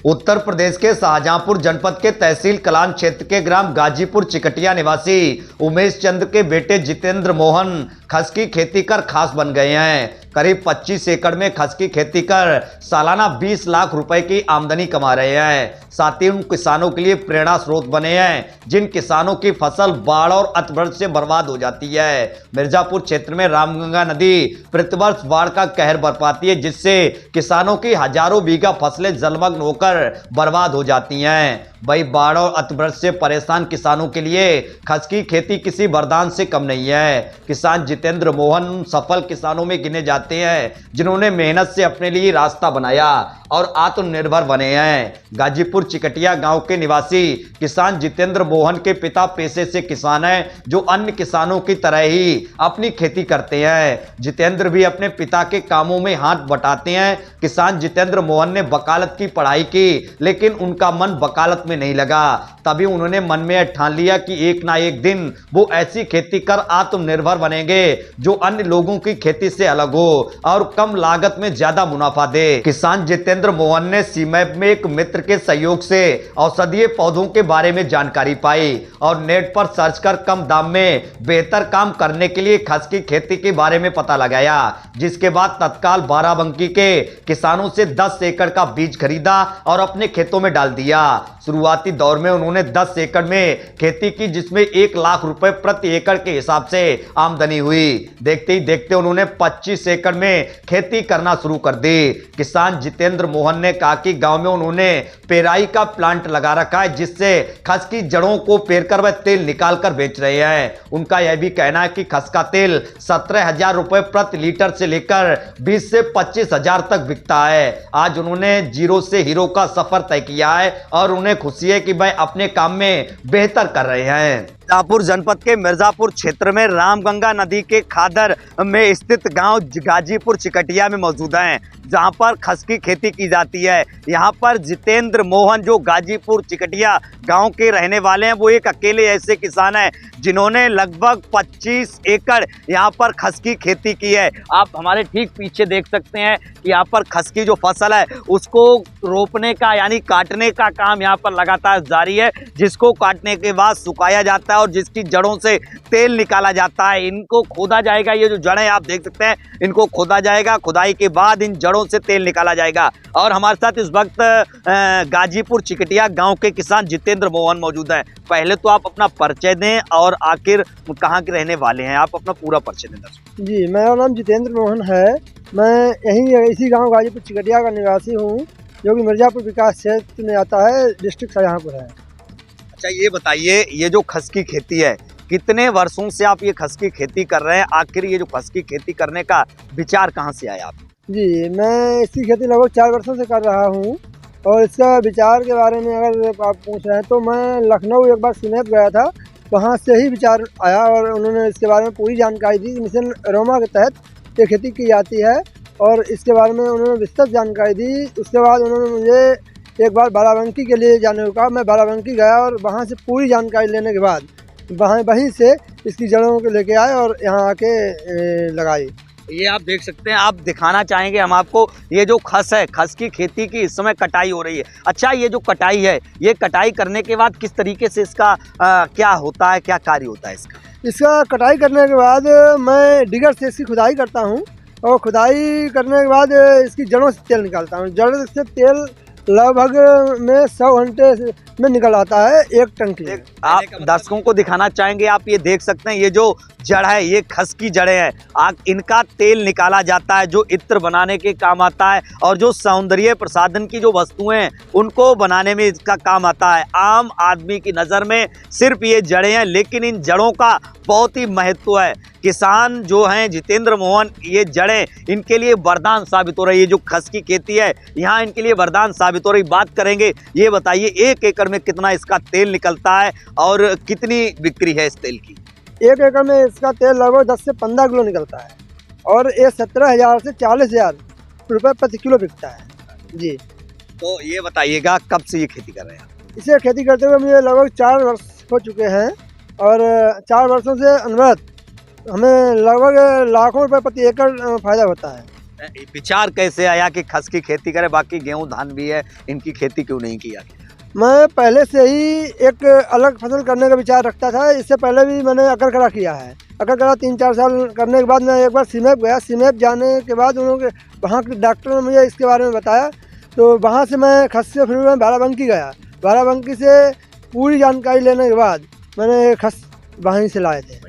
उत्तर प्रदेश के शाहजहांपुर जनपद के तहसील कलान क्षेत्र के ग्राम गाजीपुर चिकटिया निवासी उमेश चंद्र के बेटे जितेंद्र मोहन खस की खेती कर खास बन गए हैं। करीब 25 एकड़ में खस की खेती कर सालाना 20 लाख रुपए की आमदनी कमा रहे हैं। साथ ही उन किसानों के लिए प्रेरणा स्रोत बने हैं जिन किसानों की फसल बाढ़ और अतिवृष्टि से बर्बाद हो जाती है। मिर्जापुर क्षेत्र में रामगंगा नदी प्रतिवर्ष बाढ़ का कहर बरपाती है, जिससे किसानों की हजारों बीघा फसलें जलमग्न होकर बर्बाद हो जाती हैं। वही बाढ़ और अतिवृष्टि से परेशान किसानों के लिए खस की खेती किसी वरदान से कम नहीं है। किसान जितेंद्र मोहन सफल किसानों में गिने जाते हैं जिन्होंने मेहनत से अपने लिए रास्ता बनाया और आत्मनिर्भर बने हैं। गाजीपुर चिकटिया गांव के निवासी किसान जितेंद्र मोहन के पिता पेशे से किसान हैं, जो अन्य किसानों की तरह ही अपनी खेती करते हैं। जितेंद्र भी अपने पिता के कामों में हाथ बटाते हैं। किसान जितेंद्र मोहन ने वकालत की पढ़ाई की, लेकिन उनका मन वकालत में नहीं लगा। तभी उन्होंने मन में ठान लिया कि एक ना एक दिन वो ऐसी खेती कर आत्मनिर्भर बनेंगे जो अन्य लोगों की खेती से अलग हो और कम लागत में ज्यादा मुनाफा दे। किसान जितेंद्र मोहन ने सीमैप में एक मित्र के सहयोग से औषधीय पौधों के बारे में जानकारी पाई और नेट पर सर्च कर कम दाम में बेहतर काम करने के लिए खस की खेती के बारे में पता लगाया, जिसके बाद तत्काल बाराबंकी के किसानों से 10 एकड़ का बीज खरीदा और अपने खेतों में डाल दिया। शुरुआती दौर में उन्होंने 10 एकड़ में खेती की, जिसमें 1 लाख रुपए प्रति एकड़ के हिसाब से आमदनी हुई। देखते ही देखते उन्होंने 25 एकड़ में खेती करना शुरू कर दी। किसान जितेंद्र मोहन ने कहा कि गांव में उन्होंने पेराई का प्लांट लगा रखा है, जिससे खस की जड़ों को पेरकर वह तेल निकाल कर बेच रहे हैं। उनका यह भी कहना है कि खस का तेल 17,000 रुपए प्रति लीटर से लेकर 20 से 25,000 तक बिकता है। आज उन्होंने जीरो से हीरो का सफर तय किया है और उन्हें खुशी है कि वह अपने काम में बेहतर कर रहे हैं। मिर्जापुर जनपद के मिर्जापुर क्षेत्र में रामगंगा नदी के खादर में स्थित गांव गाजीपुर चिकटिया में मौजूद हैं, जहां पर खस की खेती की जाती है। यहां पर जितेंद्र मोहन, जो गाजीपुर चिकटिया गांव के रहने वाले हैं, वो एक अकेले ऐसे किसान हैं जिन्होंने लगभग 25 एकड़ यहां पर खस की खेती की है। आप हमारे ठीक पीछे देख सकते हैं कि यहां पर खस की जो फसल है उसको रोपने का यानी काटने का काम यहां पर लगातार जारी है, जिसको काटने के बाद सुखाया जाता है और जिसकी जड़ों से तेल निकाला जाता है। इनको खोदा जाएगा, ये जो जड़ें आप देख सकते हैं इनको खोदा जाएगा। खुदाई के बाद इन जड़ों से तेल निकाला जाएगा। और हमारे साथ इस वक्त गाजीपुर चिकटिया गांव के किसान जितेंद्र मोहन मौजूद हैं। पहले तो आप अपना परिचय दें और आखिर कहाँ के रहने वाले हैं, आप अपना पूरा परिचय दें। जी, मेरा नाम जितेंद्र मोहन है। मैं यहीं इसी गांव गाजीपुर चिकटिया का निवासी हूँ, जो कि मिर्जापुर विकास क्षेत्र में आता है, डिस्ट्रिक्ट शाहजहांपुर है। अच्छा, ये बताइए, ये जो खस की खेती है, कितने वर्षों से आप ये खस की खेती कर रहे हैं? आखिर ये जो खस की खेती करने का विचार कहाँ से आया आप? जी, मैं इसकी खेती लगभग 4 वर्षों से कर रहा हूँ। और इसका विचार के बारे में अगर आप पूछ रहे हैं तो मैं लखनऊ एक बार सीमेप गया था, वहाँ से ही विचार आया और उन्होंने इसके बारे में पूरी जानकारी दी। मिशन रोमा के तहत ये खेती की जाती है और इसके बारे में उन्होंने विस्तृत जानकारी दी। उसके बाद उन्होंने मुझे एक बार बाराबंकी के लिए जाने को कहा। मैं बाराबंकी गया और वहाँ से पूरी जानकारी लेने के बाद वहीं से इसकी जड़ों को लेके आए और यहाँ आके लगाई। ये आप देख सकते हैं, आप दिखाना चाहेंगे हम आपको, ये जो खस है, खस की खेती की इस समय कटाई हो रही है। अच्छा, ये जो कटाई है, ये कटाई करने के बाद किस तरीके से इसका क्या होता है, क्या कार्य होता है इसका कटाई करने के बाद मैं डिगर से इसकी खुदाई करता हूँ और खुदाई करने के बाद इसकी जड़ों से तेल निकालता हूँ। जड़ से तेल लगभग में 100 घंटे में निकल आता है 1 टंकी। आप दर्शकों को दिखाना चाहेंगे, आप ये देख सकते हैं, ये जो जड़ है ये खस की जड़ें हैं। इनका तेल निकाला जाता है जो इत्र बनाने के काम आता है और जो सौंदर्य प्रसाधन की जो वस्तुएं हैं उनको बनाने में इसका काम आता है। आम आदमी की नज़र में सिर्फ ये जड़ें हैं, लेकिन इन जड़ों का बहुत ही महत्व है। किसान जो हैं जितेंद्र मोहन, ये जड़ें इनके लिए वरदान साबित हो रही है। जो खस की खेती है यहाँ इनके लिए वरदान साबित हो रही। बात करेंगे, ये बताइए 1 एकड़ में कितना इसका तेल निकलता है और कितनी बिक्री है इस तेल की? 1 एकड़ में इसका तेल लगभग 10 से 15 किलो निकलता है और ये 17,000 से 40,000 रुपये प्रति किलो बिकता है। जी, तो ये बताइएगा कब से ये खेती कर रहे हैं? इसे खेती करते हुए मुझे लगभग 4 वर्ष हो चुके हैं और 4 वर्षों से अनवरत हमें लगभग लाखों रुपए प्रति एकड़ फायदा होता है। विचार कैसे आया कि खस की खेती करें, बाकी गेहूं धान भी है, इनकी खेती क्यों नहीं किया? मैं पहले से ही एक अलग फसल करने का विचार रखता था। इससे पहले भी मैंने अकरकरा किया है। अकरकरा 3-4 साल करने के बाद मैं एक बार सीमेप गया। सीमेप जाने के बाद उन्होंने वहाँ के डॉक्टर ने मुझे इसके बारे में बताया, तो वहाँ से मैं खस से फिर मैं बाराबंकी गया। बाराबंकी से पूरी जानकारी लेने के बाद मैंने खस वहीं से लाए थे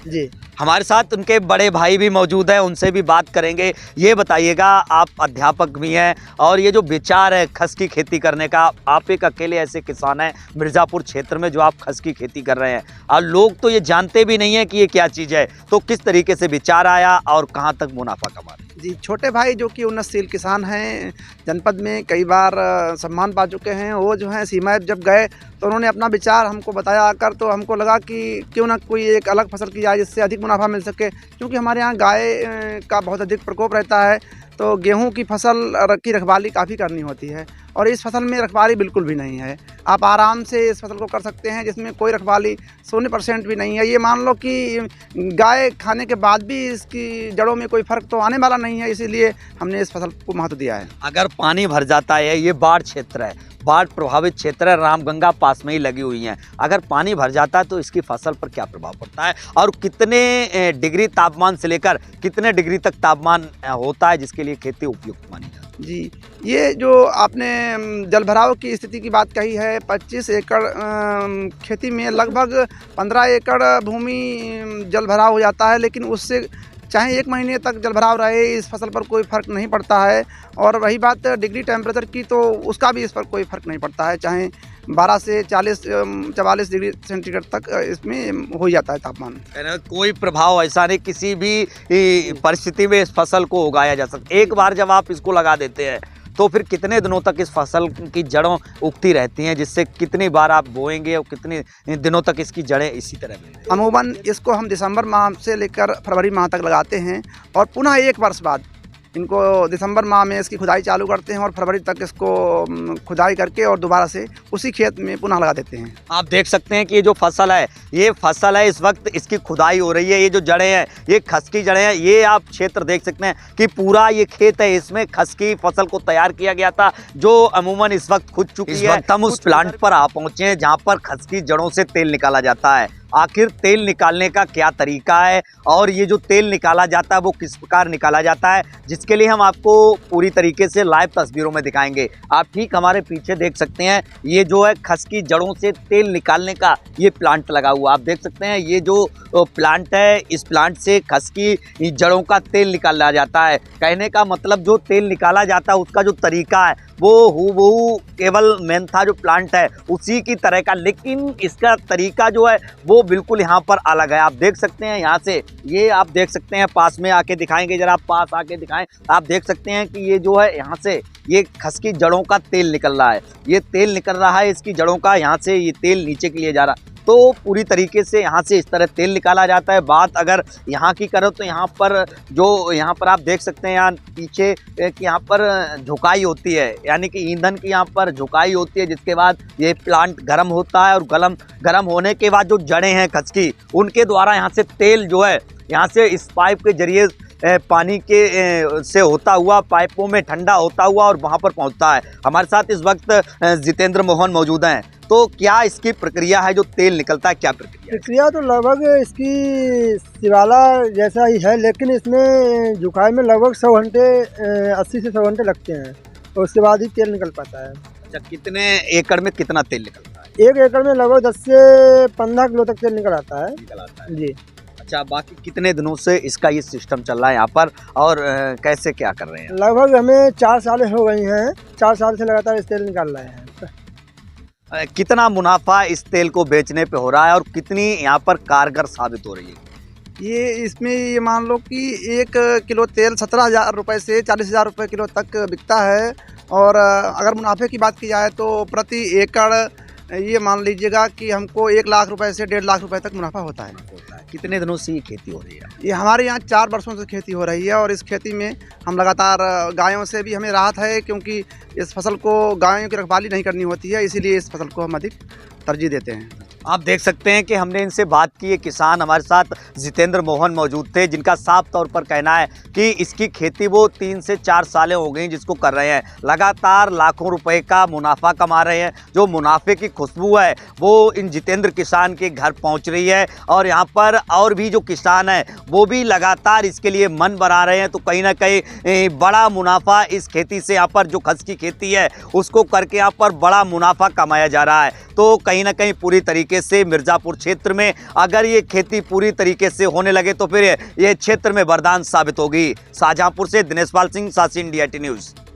जी। हमारे साथ उनके बड़े भाई भी मौजूद हैं, उनसे भी बात करेंगे। ये बताइएगा, आप अध्यापक भी हैं और ये जो विचार है खस की खेती करने का, आप एक अकेले ऐसे किसान हैं मिर्ज़ापुर क्षेत्र में जो आप खस की खेती कर रहे हैं, और लोग तो ये जानते भी नहीं है कि ये क्या चीज़ है, तो किस तरीके से विचार आया और कहाँ तक मुनाफा कमा रहे हैं? जी, छोटे भाई जो कि उन्नतशील किसान हैं, जनपद में कई बार सम्मान पा चुके हैं, वो जो हैं सीमेप जब गए तो उन्होंने अपना विचार हमको बताया आकर, तो हमको लगा कि क्यों ना कोई एक अलग फसल की जाए जिससे अधिक मुनाफा मिल सके। क्योंकि हमारे यहाँ गाय का बहुत अधिक प्रकोप रहता है, तो गेहूं की फसल की रखवाली काफ़ी करनी होती है और इस फसल में रखवाली बिल्कुल भी नहीं है। आप आराम से इस फसल को कर सकते हैं जिसमें कोई रखवाली 0% भी नहीं है। ये मान लो कि गाय खाने के बाद भी इसकी जड़ों में कोई फ़र्क तो आने वाला नहीं है, इसीलिए हमने इस फसल को महत्व दिया है। अगर पानी भर जाता है, ये बाढ़ क्षेत्र है, बाढ़ प्रभावित क्षेत्र है, रामगंगा पास में ही लगी हुई हैं, अगर पानी भर जाता है तो इसकी फसल पर क्या प्रभाव पड़ता है और कितने डिग्री तापमान से लेकर कितने डिग्री तक तापमान होता है जिसके लिए खेती उपयुक्त मानी जाती है? जी, ये जो आपने जलभराव की स्थिति की बात कही है, 25 एकड़ खेती में लगभग 15 एकड़ भूमि जलभराव हो जाता है, लेकिन उससे चाहे 1 महीने तक जलभराव रहे इस फसल पर कोई फ़र्क नहीं पड़ता है। और रही बात डिग्री टेम्परेचर की, तो उसका भी इस पर कोई फ़र्क नहीं पड़ता है, चाहे 12 से 44 डिग्री सेंटीग्रेड तक इसमें हो जाता है तापमान। कोई प्रभाव ऐसा नहीं, किसी भी परिस्थिति में इस फसल को उगाया जा सकता है। एक बार जब आप इसको लगा देते हैं तो फिर कितने दिनों तक इस फसल की जड़ों उगती रहती हैं, जिससे कितनी बार आप बोएंगे और कितने दिनों तक इसकी जड़ें इसी तरह रहेंगी? अमूमन इसको हम दिसंबर माह से लेकर फरवरी माह तक लगाते हैं और पुनः 1 वर्ष बाद इनको दिसंबर माह में इसकी खुदाई चालू करते हैं और फरवरी तक इसको खुदाई करके और दोबारा से उसी खेत में पुनः लगा देते हैं। आप देख सकते हैं कि ये जो फसल है, ये फसल है, इस वक्त इसकी खुदाई हो रही है। ये जो जड़ें हैं, ये खस की जड़ें हैं। ये आप क्षेत्र देख सकते हैं कि पूरा ये खेत है, इसमें खस की फसल को तैयार किया गया था, जो अमूमन इस वक्त खुद चुकी है। हम उस प्लांट पर आ पहुंचे हैं जहां पर खस की जड़ों से तेल निकाला जाता है। आखिर तेल निकालने का क्या तरीका है और ये जो तेल निकाला जाता है वो किस प्रकार निकाला जाता है, जिसके लिए हम आपको पूरी तरीके से लाइव तस्वीरों में दिखाएंगे। आप ठीक हमारे पीछे देख सकते हैं, ये जो है खस की जड़ों से तेल निकालने का ये प्लांट लगा हुआ। आप देख सकते हैं ये जो प्लांट है, इस प्लांट से खस की जड़ों का तेल निकाला जाता है। कहने का मतलब जो तेल निकाला जाता है उसका जो तरीका है वो हूबहू केवल मेंथा जो प्लांट है उसी की तरह का, लेकिन इसका तरीका जो है वो बिल्कुल यहाँ पर अलग है। आप देख सकते हैं यहाँ से, ये आप देख सकते हैं, पास में आके दिखाएंगे, जरा आप पास आके दिखाएं। आप देख सकते हैं कि ये जो है यहाँ से ये खस की जड़ों का तेल निकल रहा है, ये तेल निकल रहा है इसकी जड़ों का, यहाँ से ये तेल नीचे के लिए जा रहा है। तो पूरी तरीके से यहाँ से इस तरह तेल निकाला जाता है। बात अगर यहाँ की करो तो यहाँ पर आप देख सकते हैं यहाँ पीछे कि यहाँ पर झुकाई होती है, यानी कि ईंधन की यहाँ पर झुकाई होती है, जिसके बाद ये प्लांट गर्म होता है और गर्म होने के बाद जो जड़ें हैं खस की, उनके द्वारा यहाँ से तेल जो है यहाँ से इस पाइप के जरिए पानी के से होता हुआ पाइपों में ठंडा होता हुआ और वहाँ पर पहुँचता है। हमारे साथ इस वक्त जितेंद्र मोहन मौजूद हैं। तो क्या इसकी प्रक्रिया है, जो तेल निकलता है, क्या प्रक्रिया तो लगभग इसकी शिवाला जैसा ही है, लेकिन इसमें झुकाई में लगभग 100 घंटे 80 से 100 घंटे लगते हैं और उसके बाद ही तेल निकल पाता है। अच्छा, कितने एकड़ में कितना तेल निकलता है? 1 एकड़ में लगभग 10 से 15 किलो तक तेल निकल आता है जी। अच्छा, बाकी कितने दिनों से इसका ये सिस्टम चल रहा है यहाँ पर और कैसे क्या कर रहे हैं? लगभग हमें 4 साल हो गई हैं, 4 साल से लगातार इस तेल निकाल रहे हैं। कितना मुनाफा इस तेल को बेचने पे हो रहा है और कितनी यहाँ पर कारगर साबित हो रही है? इसमें ये मान लो कि 1 किलो तेल 17,000 रुपये से 40,000 रुपये किलो तक बिकता है। और अगर मुनाफे की बात की जाए तो प्रति एकड़ ये मान लीजिएगा कि हमको 1 लाख रुपए से 1.5 लाख रुपए तक मुनाफा होता है। कितने दिनों से ये खेती हो रही है? ये हमारे यहाँ 4 वर्षों से खेती हो रही है और इस खेती में हम लगातार गायों से भी हमें राहत है, क्योंकि इस फसल को गायों की रखवाली नहीं करनी होती है, इसीलिए इस फसल को हम अधिक तरजीह देते हैं। आप देख सकते हैं कि हमने इनसे बात की। ये किसान हमारे साथ जितेंद्र मोहन मौजूद थे, जिनका साफ तौर पर कहना है कि इसकी खेती वो 3 से 4 सालें हो गई जिसको कर रहे हैं। लगातार लाखों रुपए का मुनाफा कमा रहे हैं। जो मुनाफे की खुशबू है वो इन जितेंद्र किसान के घर पहुंच रही है और यहाँ पर और भी जो किसान हैं वो भी लगातार इसके लिए मन बना रहे हैं। तो कहीं ना कहीं बड़ा मुनाफा इस खेती से, यहाँ पर जो खस की खेती है उसको करके यहाँ पर बड़ा मुनाफा कमाया जा रहा है। तो कहीं ना कहीं पूरी तरीके से मिर्ज़ापुर क्षेत्र में अगर ये खेती पूरी तरीके से होने लगे तो फिर ये क्षेत्र में वरदान साबित होगी। शाहजहांपुर से दिनेश पाल सिंह, सासी इंडिया टी न्यूज़।